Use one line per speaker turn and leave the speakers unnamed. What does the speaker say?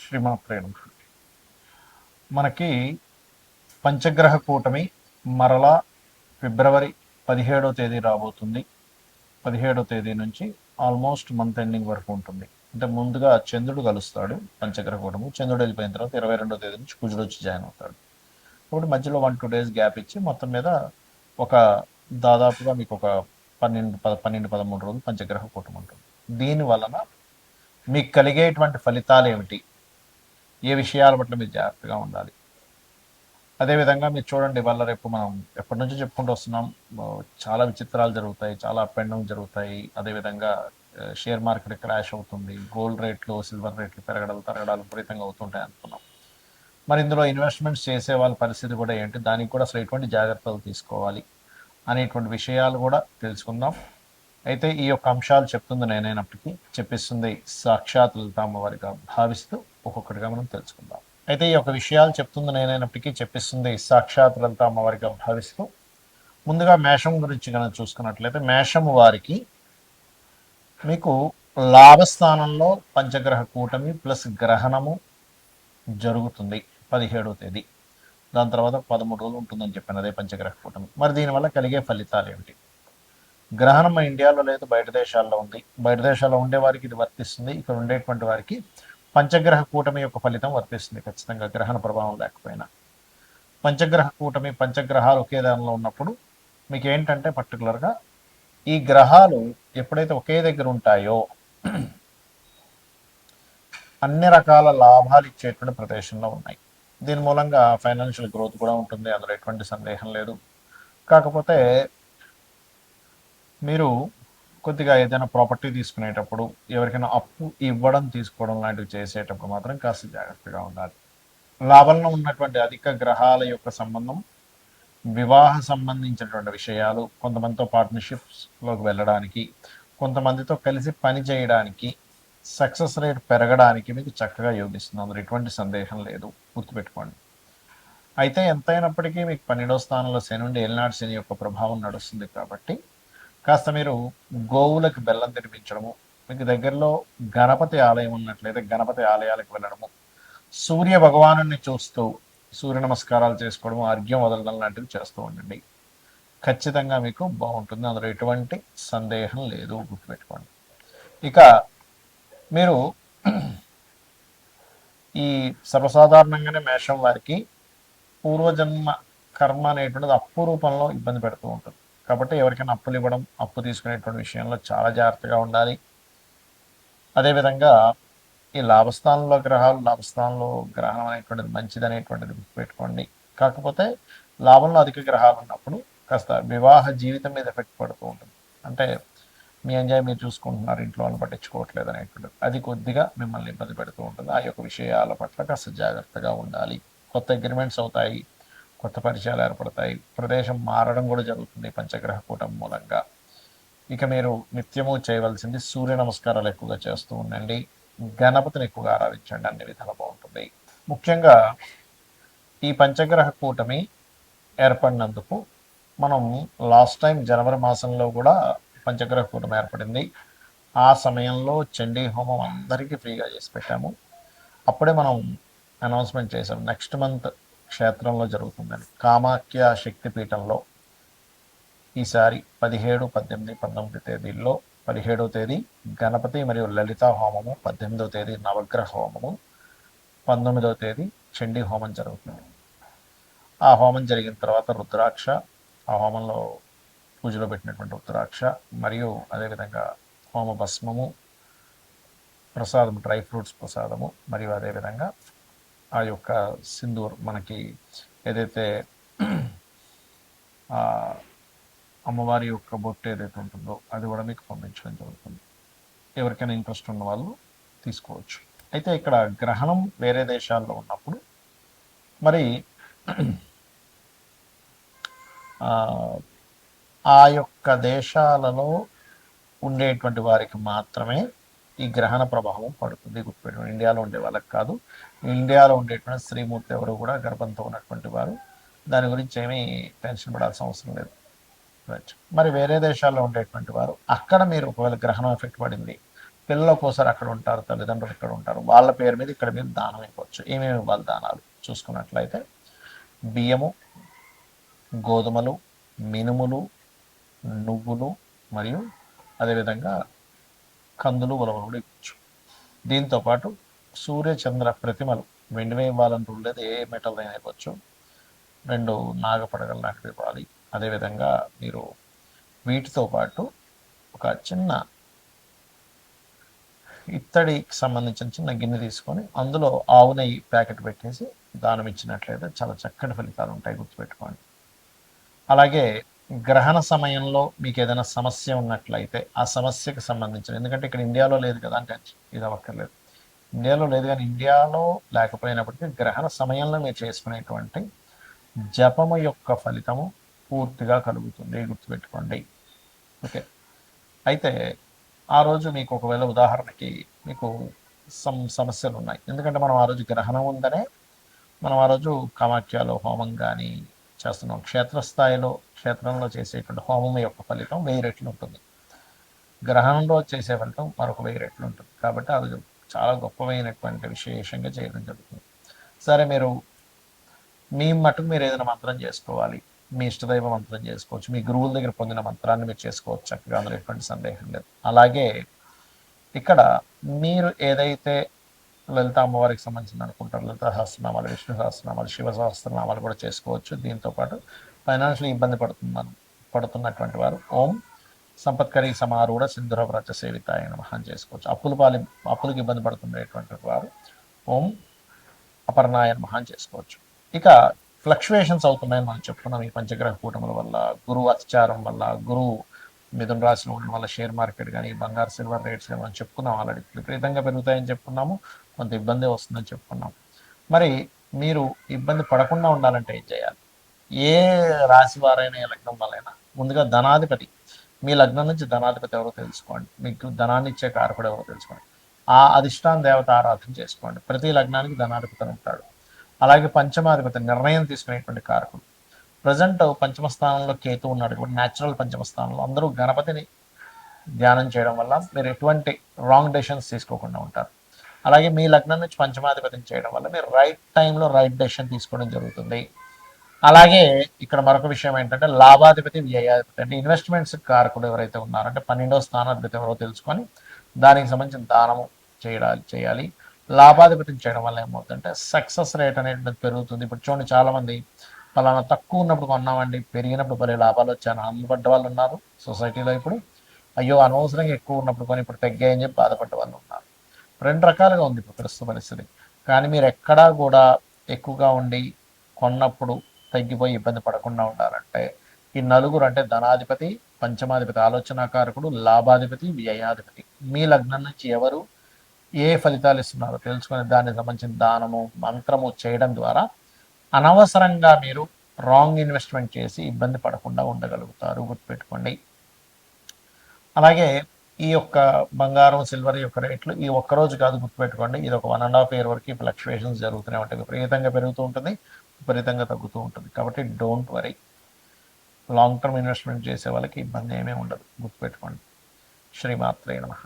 శ్రీమాత్రే నమః. మనకి పంచగ్రహ కూటమి మరలా ఫిబ్రవరి 17వ తేదీ రాబోతుంది. 17వ తేదీ నుంచి ఆల్మోస్ట్ మంత్ ఎండింగ్ వరకు ఉంటుంది. అంటే ముందుగా చంద్రుడు కలుస్తాడు పంచగ్రహ కూటమి. చంద్రుడు వెళ్ళిపోయిన తర్వాత 22వ తేదీ నుంచి కుజుడు వచ్చి జాయిన్ అవుతాడు. కాబట్టి మధ్యలో 1-2 డేస్ గ్యాప్ ఇచ్చి మొత్తం మీద ఒక దాదాపుగా మీకు ఒక 12-13 రోజులు పంచగ్రహ కూటమి ఉంటుంది. దీని వలన మీకు కలిగేటువంటి ఫలితాలు ఏమిటి, ఏ విషయాల పట్ల మీరు జాగ్రత్తగా ఉండాలి. అదేవిధంగా మీరు చూడండి, ఇవాళ రేపు మనం ఎప్పటి నుంచో చెప్పుకుంటూ వస్తున్నాం, చాలా విచిత్రాలు జరుగుతాయి, చాలా అప్ అండ్ డౌన్ జరుగుతాయి. అదేవిధంగా షేర్ మార్కెట్ క్రాష్ అవుతుంది, గోల్డ్ రేట్లు సిల్వర్ రేట్లు తరగడాలు విపరీతంగా అవుతుంటాయి అనుకున్నాం. మరి ఇందులో ఇన్వెస్ట్మెంట్స్ చేసే వాళ్ళ పరిస్థితి కూడా ఏంటి, దానికి కూడా అసలు ఎటువంటి జాగ్రత్తలు తీసుకోవాలి అనేటువంటి విషయాలు కూడా తెలుసుకుందాం. అయితే ఈ యొక్క అంశాలు చెప్తుంది నేనైనప్పటికీ చెప్పిస్తుంది సాక్షాత్ లలిత అమ్మవారిగా భావిస్తూ ఒక్కొక్కటిగా మనం తెలుసుకుందాం. అయితే ఈ యొక్క విషయాలు చెప్తుంది నేనైనప్పటికీ చెప్పిస్తుంది సాక్షాత్ లలిత అమ్మవారిగా భావిస్తూ ముందుగా మేషం గురించి కనుక చూసుకున్నట్లయితే, మేషం వారికి మీకు లాభస్థానంలో పంచగ్రహ కూటమి ప్లస్ గ్రహణము జరుగుతుంది 17వ తేదీ. దాని తర్వాత 13 రోజులు ఉంటుందని చెప్పాను, అదే పంచగ్రహ కూటమి. మరి దీనివల్ల కలిగే ఫలితాలు ఏమిటి? గ్రహణం ఇండియాలో లేదు, బయట దేశాల్లో ఉంది. బయట దేశాల్లో ఉండే వారికి ఇది వర్తిస్తుంది, ఇక్కడ ఉండేటువంటి వారికి పంచగ్రహ కూటమి యొక్క ఫలితం వర్తిస్తుంది ఖచ్చితంగా, గ్రహణ ప్రభావం లేకపోయినా. పంచగ్రహ కూటమి పంచగ్రహాలు ఒకే దానిలో ఉన్నప్పుడు మీకు ఏంటంటే పర్టికులర్గా ఈ గ్రహాలు ఎప్పుడైతే ఒకే దగ్గర ఉంటాయో అన్ని రకాల లాభాలు ఇచ్చేటువంటి ప్రదేశంలో ఉన్నాయి. దీని మూలంగా ఫైనాన్షియల్ గ్రోత్ కూడా ఉంటుంది, అందులో ఎటువంటి సందేహం లేదు. కాకపోతే మీరు కొద్దిగా ఏదైనా ప్రాపర్టీ తీసుకునేటప్పుడు, ఎవరికైనా అప్పు ఇవ్వడం తీసుకోవడం లాంటివి చేసేటప్పుడు మాత్రం కాస్త జాగ్రత్తగా ఉండాలి. లాభంలో ఉన్నటువంటి అధిక గ్రహాల యొక్క సంబంధం వివాహ సంబంధించినటువంటి విషయాలు, కొంతమందితో పార్ట్నర్షిప్స్లోకి వెళ్ళడానికి, కొంతమందితో కలిసి పని చేయడానికి, సక్సెస్ రేట్ పెరగడానికి మీకు చక్కగా యోగిస్తుంది, అందులో ఎటువంటి సందేహం లేదు, గుర్తుపెట్టుకోండి. అయితే ఎంతైనప్పటికీ మీకు 12వ స్థానంలో శని ఉండి ఏలినాటి శని యొక్క ప్రభావం నడుస్తుంది కాబట్టి కాస్త మీరు గోవులకు బెల్లం తినిపించడము, మీకు దగ్గరలో గణపతి ఆలయం ఉన్నట్లయితే గణపతి ఆలయాలకు వెళ్ళడము, సూర్య భగవాను చూస్తూ సూర్య నమస్కారాలు చేసుకోవడము, అర్ఘ్యం వదలడం లాంటివి చేస్తూ ఉండండి. ఖచ్చితంగా మీకు బాగుంటుంది, అందులో ఎటువంటి సందేహం లేదు, గుర్తుపెట్టుకోండి. ఇక మీరు ఈ సర్వసాధారణంగానే మేషం వారికి పూర్వజన్మ కర్మ అనేటువంటిది అప్పు రూపంలో ఇబ్బంది పెడుతూ ఉంటుంది. కాబట్టి ఎవరికైనా అప్పులు ఇవ్వడం, అప్పు తీసుకునేటువంటి విషయంలో చాలా జాగ్రత్తగా ఉండాలి. అదేవిధంగా ఈ లాభస్థానంలో గ్రహాలు, లాభస్థానంలో గ్రహణం అనేటువంటిది మంచిది అనేటువంటిది గుర్తుపెట్టుకోండి. కాకపోతే లాభంలో అధిక గ్రహాలు ఉన్నప్పుడు కాస్త వివాహ జీవితం మీద ఎఫెక్ట్ పడుతూ ఉంటుంది. అంటే మీ ఎంజాయ్ మీరు చూసుకుంటున్నారు, ఇంట్లో వాళ్ళు పట్టించుకోవట్లేదు అనేటువంటిది, అది కొద్దిగా మిమ్మల్ని ఇబ్బంది పెడుతూ ఉంటుంది. ఆ యొక్క విషయాల పట్ల కాస్త జాగ్రత్తగా ఉండాలి. కొత్త అగ్రిమెంట్స్ అవుతాయి, కొత్త పరిచయాలు ఏర్పడతాయి, ప్రదేశం మారడం కూడా జరుగుతుంది పంచగ్రహ కూటమి మూలంగా. ఇక మీరు నిత్యము చేయవలసింది సూర్య నమస్కారాలు ఎక్కువగా చేస్తూ ఉండండి, గణపతిని ఎక్కువగా ఆరాధించండి, అన్ని విధాలు బాగుంటుంది. ముఖ్యంగా ఈ పంచగ్రహ కూటమి ఏర్పడినందుకు మనం లాస్ట్ టైం జనవరి మాసంలో కూడా పంచగ్రహ కూటమి ఏర్పడింది. ఆ సమయంలో చండీ హోమం అందరికీ ఫ్రీగా చేసి పెట్టాము. అప్పుడే మనం అనౌన్స్మెంట్ చేసాం నెక్స్ట్ మంత్ క్షేత్రంలో జరుగుతుందని, కామాఖ్య శక్తిపీఠంలో. ఈసారి 17, 18, 19 తేదీల్లో 17వ తేదీ గణపతి మరియు లలిత హోమము, 18వ తేదీ నవగ్రహ హోమము, 19వ తేదీ చండీ హోమం జరుగుతుంది. ఆ హోమం జరిగిన తర్వాత రుద్రాక్ష, ఆ హోమంలో పూజలో పెట్టినటువంటి రుద్రాక్ష మరియు అదేవిధంగా హోమ భస్మము, ప్రసాదము, డ్రై ఫ్రూట్స్ ప్రసాదము, మరియు అదేవిధంగా ఆ యొక్క సింధూర్, మనకి ఏదైతే అమ్మవారి యొక్క బొట్టు ఏదైతే ఉంటుందో అది కూడా మీకు పంపించడం జరుగుతుంది. ఎవరికైనా ఇంట్రెస్ట్ ఉన్న వాళ్ళు తీసుకోవచ్చు. అయితే ఇక్కడ గ్రహణం వేరే దేశాల్లో ఉన్నప్పుడు మరి ఆ యొక్క దేశాలలో ఉండేటువంటి వారికి మాత్రమే ఈ గ్రహణ ప్రభావం పడుతుంది, గుర్తుపెట్టుకోండి. ఇండియాలో ఉండే వాళ్ళకి కాదు. ఇండియాలో ఉండేటువంటి శ్రీమూర్తి ఎవరు కూడా గర్భంతో ఉన్నటువంటి వారు, దాని గురించి ఏమీ టెన్షన్ పడాల్సిన అవసరం లేదు. రైట్. మరి వేరే దేశాల్లో ఉండేటువంటి వారు, అక్కడ మీరు ఒకవేళ గ్రహణం ఎఫెక్ట్ పడింది, పిల్లలు ఒక్కోసారి అక్కడ ఉంటారు, తల్లిదండ్రులు ఇక్కడ ఉంటారు, వాళ్ళ పేరు మీద ఇక్కడ మీరు దానం ఇవ్వచ్చు. ఏమేమి ఇవ్వాలి దానాలు చూసుకున్నట్లయితే బియ్యము, గోధుమలు, మినుములు, నువ్వులు మరియు అదేవిధంగా కందులు, ఉలవలు కూడా ఇవ్వచ్చు. దీంతోపాటు సూర్య చంద్ర ప్రతిమలు వెండివే ఇవ్వాలని రూల్ లేదు, ఏ మెటల్ అయినా ఇవ్వచ్చు. 2 నాగపడగలు లాంటివి ఇవ్వాలి. అదేవిధంగా మీరు వీటితో పాటు ఒక చిన్న ఇత్తడికి సంబంధించిన చిన్న గిన్నె తీసుకొని అందులో ఆవు నెయ్యి ప్యాకెట్ పెట్టేసి దానం ఇచ్చినట్లయితే చాలా చక్కటి ఫలితాలు ఉంటాయి, గుర్తుపెట్టుకోండి. అలాగే గ్రహణ సమయంలో మీకు ఏదైనా సమస్య ఉన్నట్లయితే ఆ సమస్యకు సంబంధించిన, ఎందుకంటే ఇక్కడ ఇండియాలో లేదు కదా అంటే ఇది అవ్వక్కర్లేదు, ఇండియాలో లేదు కానీ ఇండియాలో లేకపోయినప్పటికీ గ్రహణ సమయంలో మీరు చేసుకునేటువంటి జపము యొక్క ఫలితము పూర్తిగా కలుగుతుంది, గుర్తుపెట్టుకోండి. ఓకే, అయితే ఆ రోజు మీకు ఒకవేళ ఉదాహరణకి మీకు సమస్యలు ఉన్నాయి, ఎందుకంటే మనం ఆ రోజు గ్రహణం ఉందనే మనం ఆ రోజు కామాఖ్యలో హోమం కానీ చేస్తున్నాం. క్షేత్రంలో చేసేటువంటి హోమం యొక్క ఫలితం 1000 రెట్లు ఉంటుంది, గ్రహణంలో చేసే ఫలితం మరొక 1000 రెట్లు ఉంటుంది. కాబట్టి ఆ రోజు చాలా గొప్పమైనటువంటి విశేషంగా చేయడం జరుగుతుంది. సరే, మీ మటుకు మీరు ఏదైనా మంత్రం చేసుకోవాలి, మీ ఇష్టదైవ మంత్రం చేసుకోవచ్చు, మీ గురువుల దగ్గర పొందిన మంత్రాన్ని మీరు చేసుకోవచ్చు చక్కగా, అందులో ఎటువంటి సందేహం లేదు. అలాగే ఇక్కడ మీరు ఏదైతే లలిత అమ్మవారికి సంబంధించిన అనుకుంటారు, లలిత సహస్రనామాలు, విష్ణు సహస్రనామాలు, శివ సహస్రనామాలు కూడా చేసుకోవచ్చు. దీంతోపాటు ఫైనాన్షియల్ ఇబ్బంది పడుతున్నటువంటి వారు ఓం సంపత్కరి సమారూఢ సింధుర వ్రత సేవితాయ నమః అని చేసుకోవచ్చు. అప్పులకు ఇబ్బంది పడుతున్నటువంటి వారు ఓం అపర్ణాయ నమః అని చేసుకోవచ్చు. ఇక ఫ్లక్చువేషన్స్ అవుతున్నాయని మనం చెప్పుకున్నాం ఈ పంచగ్రహ కూటముల వల్ల, గురువు అతిచారం వల్ల, గురువు మిథున రాశిలో ఉండడం వల్ల షేర్ మార్కెట్ కానీ బంగారు సిల్వర్ రేట్స్ కానీ మనం చెప్పుకున్నాం, ఆల్రెడీ విపరీతంగా పెరుగుతాయని చెప్పుకున్నాము, కొంత ఇబ్బంది వస్తుందని చెప్పుకున్నాం. మరి మీరు ఇబ్బంది పడకుండా ఉండాలంటే ఏం చేయాలి? ఏ రాశి వారైనా ఏ లగ్నం వాళ్ళైనా ముందుగా ధనాధిపతి, మీ లగ్నం నుంచి ధనాధిపతి ఎవరో తెలుసుకోండి, మీకు ధనాన్ని ఇచ్చే కారకుడు ఎవరో తెలుసుకోండి, ఆ అధిష్టాన దేవత ఆరాధన చేసుకోండి. ప్రతి లగ్నానికి ధనాధిపతి ఉంటాడు. అలాగే పంచమాధిపతి నిర్ణయం తీసుకునేటువంటి కారకుడు. ప్రజెంట్ పంచమ స్థానంలో కేతు ఉన్నాడు ఇప్పుడు, న్యాచురల్ పంచమ స్థానంలో. అందరూ గణపతిని ధ్యానం చేయడం వల్ల మీరు ఎటువంటి రాంగ్ డెసిషన్స్ తీసుకోకుండా ఉంటారు. అలాగే మీ లగ్నం నుంచి పంచమాధిపతిని చేయడం వల్ల మీరు రైట్ టైంలో రైట్ డెసిషన్ తీసుకోవడం జరుగుతుంది. అలాగే ఇక్కడ మరొక విషయం ఏంటంటే లాభాధిపతి, వ్యయాధిపతి అంటే ఇన్వెస్ట్మెంట్స్ కారకుడు ఎవరైతే ఉన్నారో, అంటే 12వ స్థానాధిపతి ఎవరో తెలుసుకొని దానికి సంబంధించిన దానము చేయాలి. లాభాధిపతిని చేయడం వల్ల ఏమవుతుందంటే సక్సెస్ రేట్ అనేది పెరుగుతుంది. ఇప్పుడు చూడండి, చాలామంది పలానా తక్కువ ఉన్నప్పుడు కొన్నామండి, పెరిగినప్పుడు భలే లాభాలు వచ్చాను ఆనందపడ్డ వాళ్ళు ఉన్నారు సొసైటీలో. ఇప్పుడు అయ్యో అనవసరంగా ఎక్కువ ఉన్నప్పుడు కొని ఇప్పుడు తగ్గాయని చెప్పి బాధపడ్డ వాళ్ళు ఉన్నారు. 2 రకాలుగా ఉంది ఇప్పుడు ప్రస్తుత పరిస్థితి. కానీ మీరు ఎక్కడా కూడా ఎక్కువగా ఉండి కొన్నప్పుడు తగ్గిపోయి ఇబ్బంది పడకుండా ఉండాలంటే ఈ నలుగురు, అంటే ధనాధిపతి, పంచమాధిపతి ఆలోచనాకారకుడు, లాభాధిపతి, వ్యయాధిపతి, మీ లగ్నం నుంచి ఎవరు ఏ ఫలితాలు ఇస్తున్నారో తెలుసుకొని దానికి సంబంధించిన దానము మంత్రము చేయడం ద్వారా అనవసరంగా మీరు రాంగ్ ఇన్వెస్ట్మెంట్ చేసి ఇబ్బంది పడకుండా ఉండగలుగుతారు, గుర్తుపెట్టుకోండి. అలాగే ఈ యొక్క బంగారం సిల్వర్ యొక్క రేట్లు ఈ ఒక్కరోజు కాదు, గుర్తుపెట్టుకోండి. ఇది ఒక 1.5 year వరకు ఫ్లక్చువేషన్స్ జరుగుతూనే ఉంటాయి, విపరీతంగా పెరుగుతూ ఉంటుంది, విపరీతంగా తగ్గుతూ ఉంటుంది. కాబట్టి don't worry, long term investment చేసే వాళ్ళకి ఇబ్బంది ఏమీ ఉండదు, గుర్తుపెట్టుకోండి. శ్రీమాత్రే నమః.